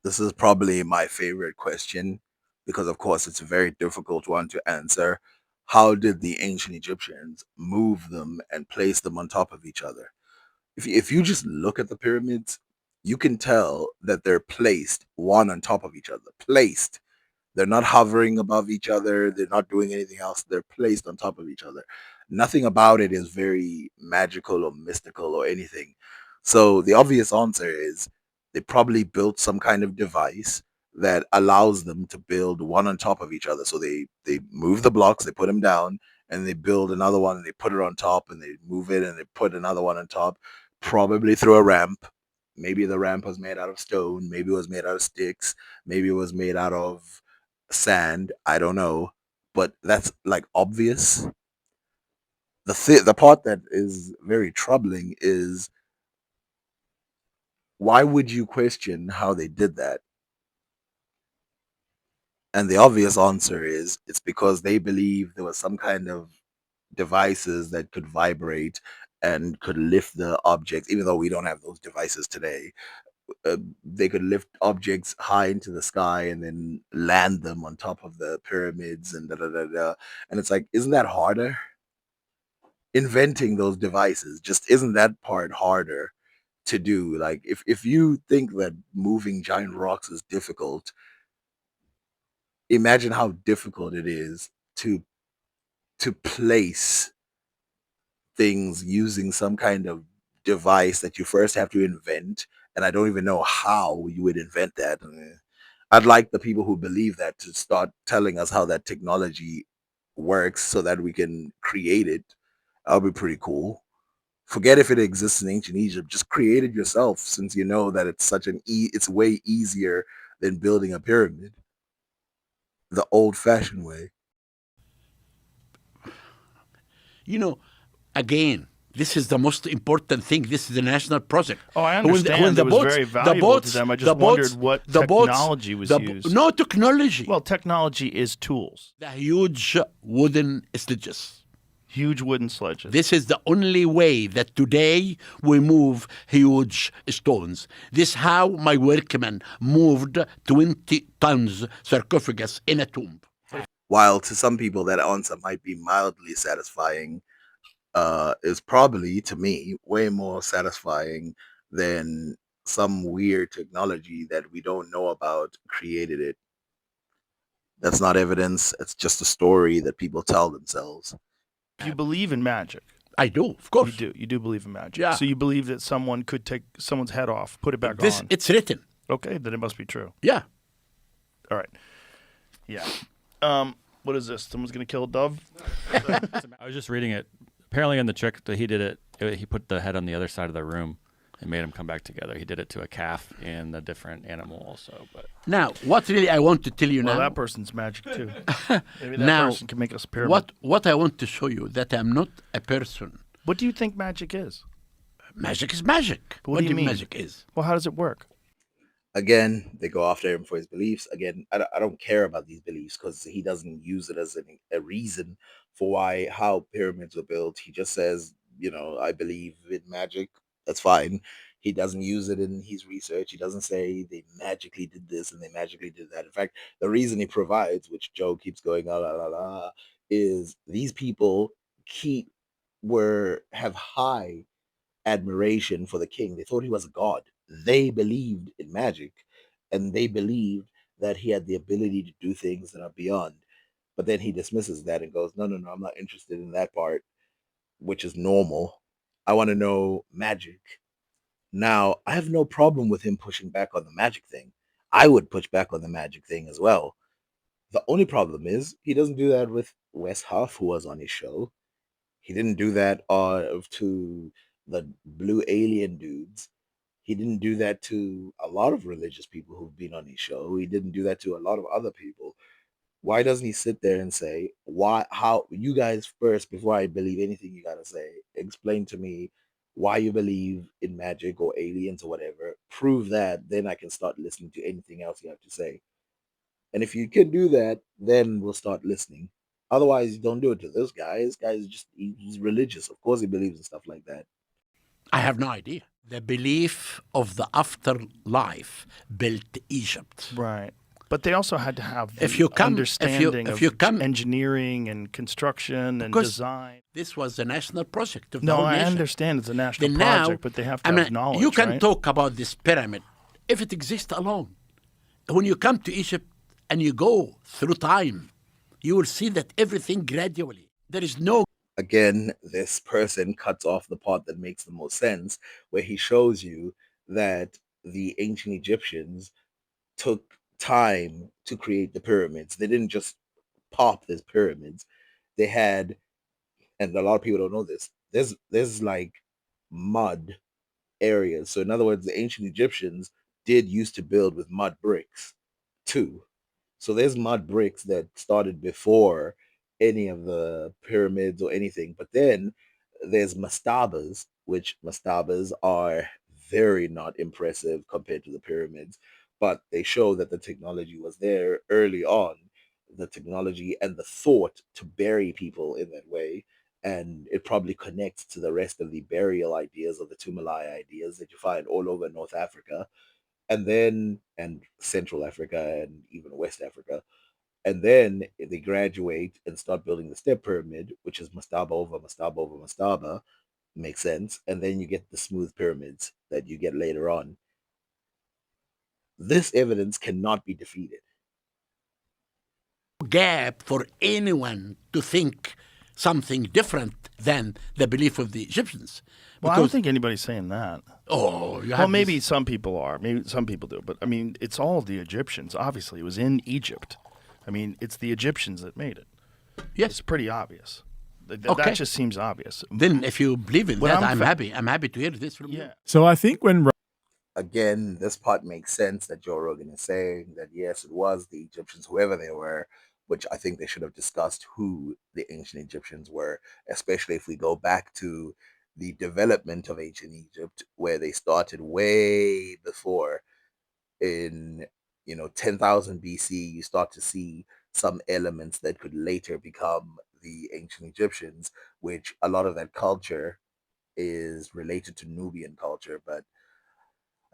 This is probably my favorite question because, of course, it's a very difficult one to answer. How did the ancient Egyptians move them and place them on top of each other? If you just look at the pyramids, you can tell that they're placed one on top of each other. Placed. They're not hovering above each other. They're not doing anything else. They're placed on top of each other. Nothing about it is very magical or mystical or anything. So the obvious answer is they probably built some kind of device that allows them to build one on top of each other. So they move the blocks, they put them down, and they build another one and they put it on top and they move it and they put another one on top, probably through a ramp. Maybe the ramp was made out of stone, maybe it was made out of sticks, maybe it was made out of sand. I don't know, but that's like obvious. The part that is very troubling is why would you question how they did that? And the obvious answer is it's because they believe there was some kind of devices that could vibrate and could lift the objects, even though we don't have those devices today. They could lift objects high into the sky and then land them on top of the pyramids and da da da da. And it's like, isn't that harder? Inventing those devices just isn't that part harder to do? Like, if you think that moving giant rocks is difficult, imagine how difficult it is to place things using some kind of device that you first have to invent. And I don't even know how you would invent that. I'd like the people who believe that to start telling us how that technology works so that we can create it. That'll be pretty cool. Forget if it exists in ancient Egypt. Just create it yourself, since you know that it's it's way easier than building a pyramid the old-fashioned way. You know, again, this is the most important thing. This is the national project. Oh, I understand it was very valuable to them. I just wondered what technology was used. No technology. Well, technology is tools. The huge wooden sledges. Huge wooden sledges. This is the only way that today we move huge stones. This is how my workmen moved 20 tons sarcophagus in a tomb. While to some people that answer might be mildly satisfying, is probably, to me, way more satisfying than some weird technology that we don't know about created it. That's not evidence. It's just a story that people tell themselves. You believe in magic. I do, of course. You do. You do believe in magic. Yeah. So you believe that someone could take someone's head off, put it back on. It's written. Okay, then it must be true. Yeah. All right. Yeah. What is this? Someone's gonna kill a dove? I was just reading it. Apparently, in the trick that he did he put the head on the other side of the room and made them come back together. He did it to a calf and a different animal also. But Now, what really I want to tell you Well, now, that person's magic too. Maybe that Now, person can make us a pyramid. what I want to show you that I'm not a person. What do you think magic is? Magic is magic. But what do you mean? Magic is? Well, how does it work? Again, they go after him for his beliefs. Again, I don't care about these beliefs because he doesn't use it as a reason for how pyramids were built. He just says, I believe in magic. That's fine. He doesn't use it in his research. He doesn't say they magically did this and they magically did that. In fact, the reason he provides, which Joe keeps going la la la la, is these people keep have high admiration for the king. They thought he was a god. They believed in magic and they believed that he had the ability to do things that are beyond. But then he dismisses that and goes, no, no, no, I'm not interested in that part, which is normal. I want to know magic. Now, I have no problem with him pushing back on the magic thing. I would push back on the magic thing as well. The only problem is he doesn't do that with Wes Huff, who was on his show. He didn't do that to the blue alien dudes. He didn't do that to a lot of religious people who've been on his show. He didn't do that to a lot of other people. Why doesn't he sit there and say, how, you guys first, before I believe anything you gotta say, explain to me why you believe in magic or aliens or whatever. Prove that, then I can start listening to anything else you have to say. And if you can do that, then we'll start listening. Otherwise, don't do it to this guy. This guy is he's religious. Of course, he believes in stuff like that. I have no idea. The belief of the afterlife built Egypt. Right. But they also had to have the If you come- understanding if you come- engineering and construction and Because design. This was a national project of the No, whole I nation. understand it's a national Then now, project, but they have to I have mean, knowledge, you can right? talk about this pyramid if it exists alone. When you come to Egypt and you go through time, you will see that everything gradually. There is no Again, this person cuts off the part that makes the most sense, where he shows you that the ancient Egyptians took time to create the pyramids. They didn't just pop these pyramids. They had, and a lot of people don't know this. There's like mud areas. So in other words, the ancient Egyptians did used to build with mud bricks too. So there's mud bricks that started before any of the pyramids or anything. But then there's mastabas, which mastabas are very not impressive compared to the pyramids, but they show that the technology was there early on, the technology and the thought to bury people in that way. And it probably connects to the rest of the burial ideas or the Tumalai ideas that you find all over North Africa and Central Africa and even West Africa. And then they graduate and start building the step pyramid, which is mastaba over mastaba over mastaba. Makes sense. And then you get the smooth pyramids that you get later on. This evidence cannot be defeated. gap for anyone to think something different than the belief of the Egyptians. Well, I don't think anybody's saying that. Oh, you have Well, maybe this- some people are. Maybe some people do. But, I mean, it's all the Egyptians. Obviously, it was in Egypt. I mean, it's the Egyptians that made it. Yes. It's pretty obvious. Okay. That just seems obvious. Then, if you believe in Well, that, I'm I'm fa- happy. I'm happy to hear this from you. Yeah. So I think when Again, this part makes sense that Joe Rogan is saying that yes, it was the Egyptians, whoever they were, which I think they should have discussed who the ancient Egyptians were, especially if we go back to the development of ancient Egypt, where they started way before in 10,000 BC. You start to see some elements that could later become the ancient Egyptians, which a lot of that culture is related to Nubian culture, but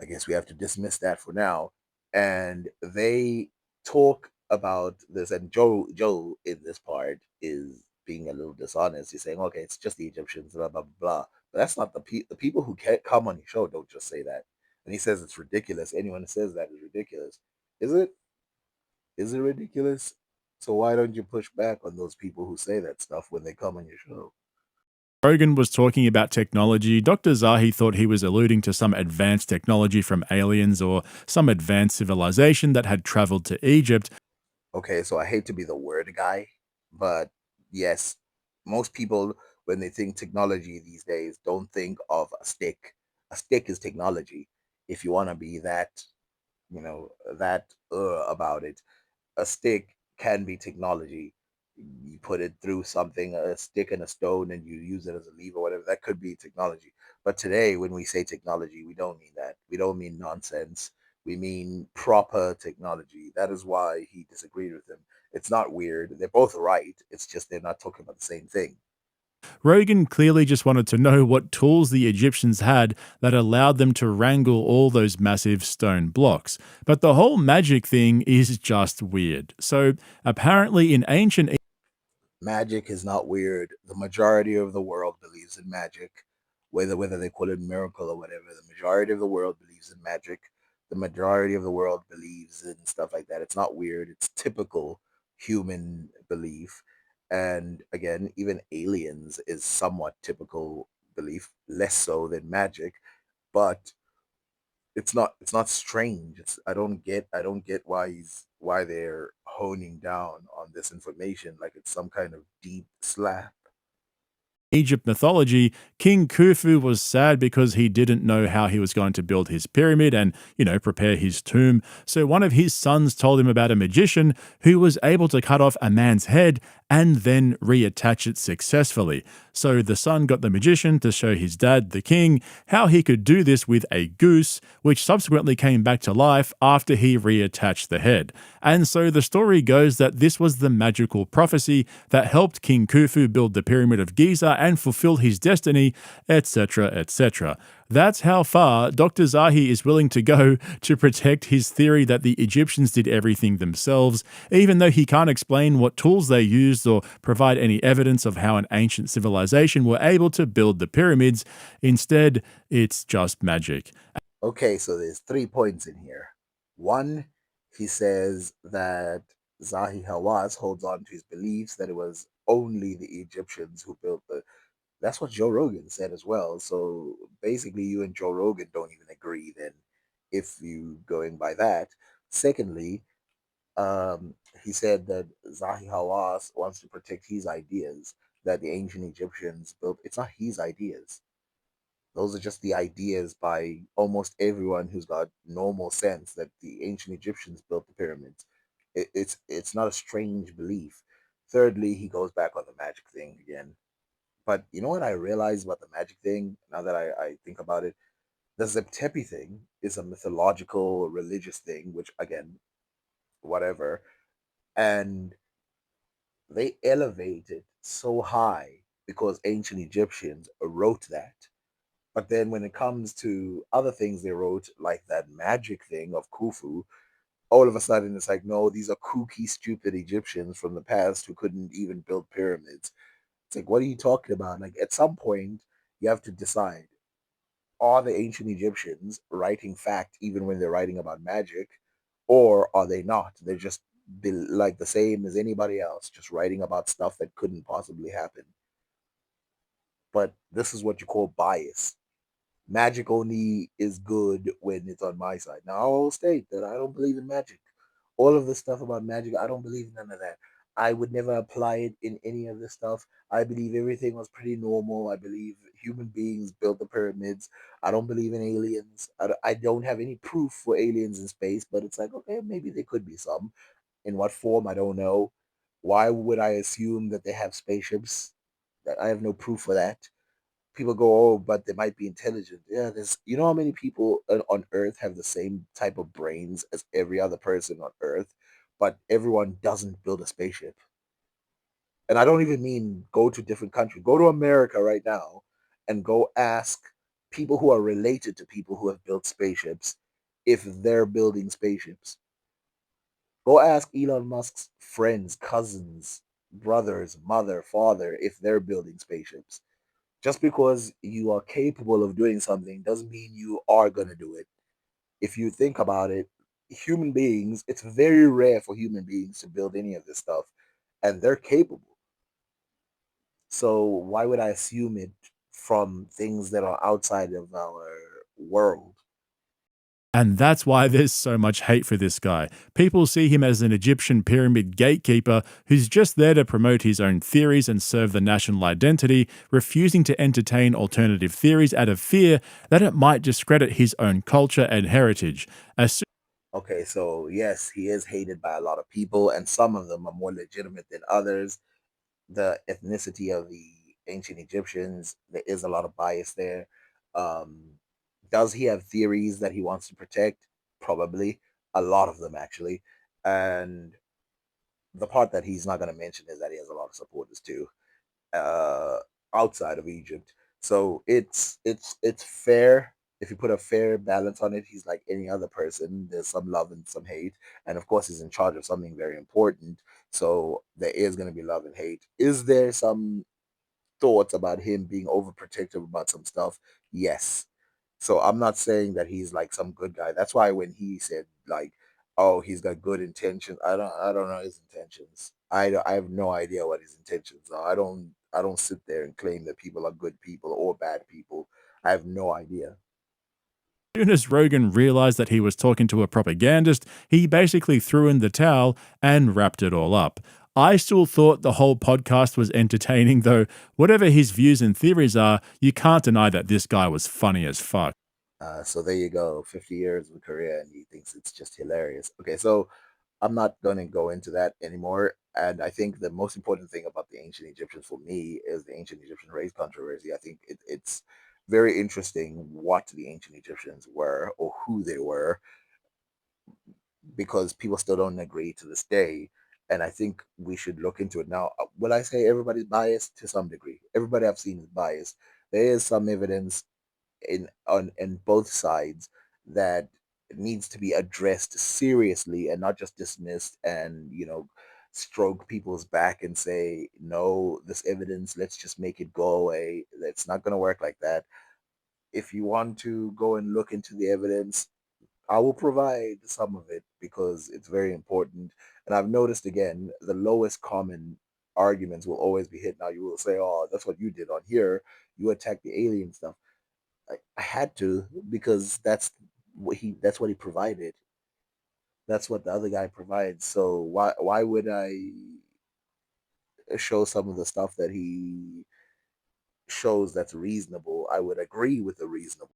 I guess we have to dismiss that for now. And they talk about this, and Joe in this part is being a little dishonest. He's saying, "Okay, it's just the Egyptians, blah blah blah." But that's not the people who can't come on your show. Don't just say that. And he says it's ridiculous. Anyone who says that is ridiculous. Is it? Is it ridiculous? So why don't you push back on those people who say that stuff when they come on your show? Rogan was talking about technology, Dr. Zahi thought he was alluding to some advanced technology from aliens or some advanced civilization that had traveled to Egypt. Okay, so I hate to be the word guy, but yes, most people, when they think technology these days, don't think of a stick. A stick is technology. If you want to be that, that about it, a stick can be technology. You put it through something, a stick and a stone, and you use it as a lever, whatever. That could be technology. But today, when we say technology, we don't mean that. We don't mean nonsense. We mean proper technology. That is why he disagreed with him. It's not weird. They're both right. It's just they're not talking about the same thing. Rogan clearly just wanted to know what tools the Egyptians had that allowed them to wrangle all those massive stone blocks. But the whole magic thing is just weird. So apparently, in ancient Magic is not weird. The majority of the world believes in magic, whether they call it miracle or whatever. The majority of the world believes in magic. The majority of the world believes in stuff like that. It's not weird. It's typical human belief. And again, even aliens is somewhat typical belief, less so than magic, but it's not strange. It's I don't get why they're honing down on this information like it's some kind of deep slap. Egypt mythology, King Khufu was sad because he didn't know how he was going to build his pyramid and, prepare his tomb. So one of his sons told him about a magician who was able to cut off a man's head and then reattach it successfully. So the son got the magician to show his dad, the king, how he could do this with a goose, which subsequently came back to life after he reattached the head. And so the story goes that this was the magical prophecy that helped King Khufu build the Pyramid of Giza and fulfill his destiny, etc., etc. That's how far Dr. Zahi is willing to go to protect his theory that the Egyptians did everything themselves, even though he can't explain what tools they used or provide any evidence of how an ancient civilization were able to build the pyramids. Instead, it's just magic. Okay, so there's 3 points in here. One, he says that Zahi Hawass holds on to his beliefs that it was only the Egyptians who built the. That's what Joe Rogan said as well. So basically, you and Joe Rogan don't even agree. Then, if you going by that. Secondly, um, he said that Zahi Hawass wants to protect his ideas that the ancient Egyptians built. It's not his ideas. Those are just the ideas by almost everyone who's got normal sense that the ancient Egyptians built the pyramids. It's not a strange belief. Thirdly, he goes back on the magic thing again. But you know what I realized about the magic thing now that I think about it? The Zeptepi thing is a mythological religious thing, which again, whatever. And they elevate it so high because ancient Egyptians wrote that. But then when it comes to other things they wrote, like that magic thing of Khufu, all of a sudden it's like, no, these are kooky, stupid Egyptians from the past who couldn't even build pyramids. It's like, what are you talking about? Like, at some point, you have to decide, are the ancient Egyptians writing fact even when they're writing about magic, or are they not? They're just like the same as anybody else, just writing about stuff that couldn't possibly happen. But this is what you call bias. Magic only is good when it's on my side. Now, I'll state that I don't believe in magic. All of this stuff about magic, I don't believe in none of that. I would never apply it in any of this stuff. I believe everything was pretty normal. I believe human beings built the pyramids. I don't believe in aliens. I don't have any proof for aliens in space, but it's like, okay, maybe there could be some. In what form, I don't know. Why would I assume that they have spaceships? That I have no proof for that. People go, oh, but they might be intelligent. Yeah, there's, you know how many people on Earth have the same type of brains as every other person on Earth, but everyone doesn't build a spaceship. And I don't even mean go to different countries. Go to America right now and go ask people who are related to people who have built spaceships if they're building spaceships. Go ask Elon Musk's friends, cousins, brothers, mother, father if they're building spaceships. Just because you are capable of doing something doesn't mean you are going to do it. If you think about it, human beings, it's very rare for human beings to build any of this stuff, and they're capable. So why would I assume it from things that are outside of our world? And that's why there's so much hate for this guy. People see him as an Egyptian pyramid gatekeeper who's just there to promote his own theories and serve the national identity, refusing to entertain alternative theories out of fear that it might discredit his own culture and heritage. As Okay, so yes, he is hated by a lot of people, and some of them are more legitimate than others. The ethnicity of the ancient Egyptians, there is a lot of bias there. Um, does he have theories that he wants to protect? Probably. A lot of them, actually. And the part that he's not going to mention is that he has a lot of supporters too, uh, outside of Egypt. So it's fair if you put a fair balance on it. He's like any other person. There's some love and some hate, and of course he's in charge of something very important. So there is going to be love and hate. Is there some thoughts about him being overprotective about some stuff? Yes. So I'm not saying that he's like some good guy. That's why when he said like, "Oh, he's got good intentions," I don't know his intentions. I have no idea what his intentions are. I don't sit there and claim that people are good people or bad people. I have no idea. soon as Rogan realized that he was talking to a propagandist, he basically threw in the towel and wrapped it all up. I still thought the whole podcast was entertaining, though. Whatever his views and theories are, you can't deny that this guy was funny as fuck. So there you go, 50 years of career, and he thinks it's just hilarious. Okay, so I'm not going to go into that anymore. And I think the most important thing about the ancient Egyptians for me is the ancient Egyptian race controversy. I think it's very interesting what the ancient Egyptians were or who they were, because people still don't agree to this day. And I think we should look into it now. Will I say everybody's biased? To some degree, everybody I've seen is biased. There is some evidence in both sides that needs to be addressed seriously and not just dismissed and stroke people's back and say no, this evidence, let's just make it go away. It's not going to work like that. If you want to go and look into the evidence, I will provide some of it because it's very important. And I've noticed again, the lowest common arguments will always be hit. Now you will say, "Oh, that's what you did on here. You attacked the alien stuff." I had to, because that's what he provided. That's what the other guy provides. So why would I show some of the stuff that he shows that's reasonable? I would agree with the reasonable.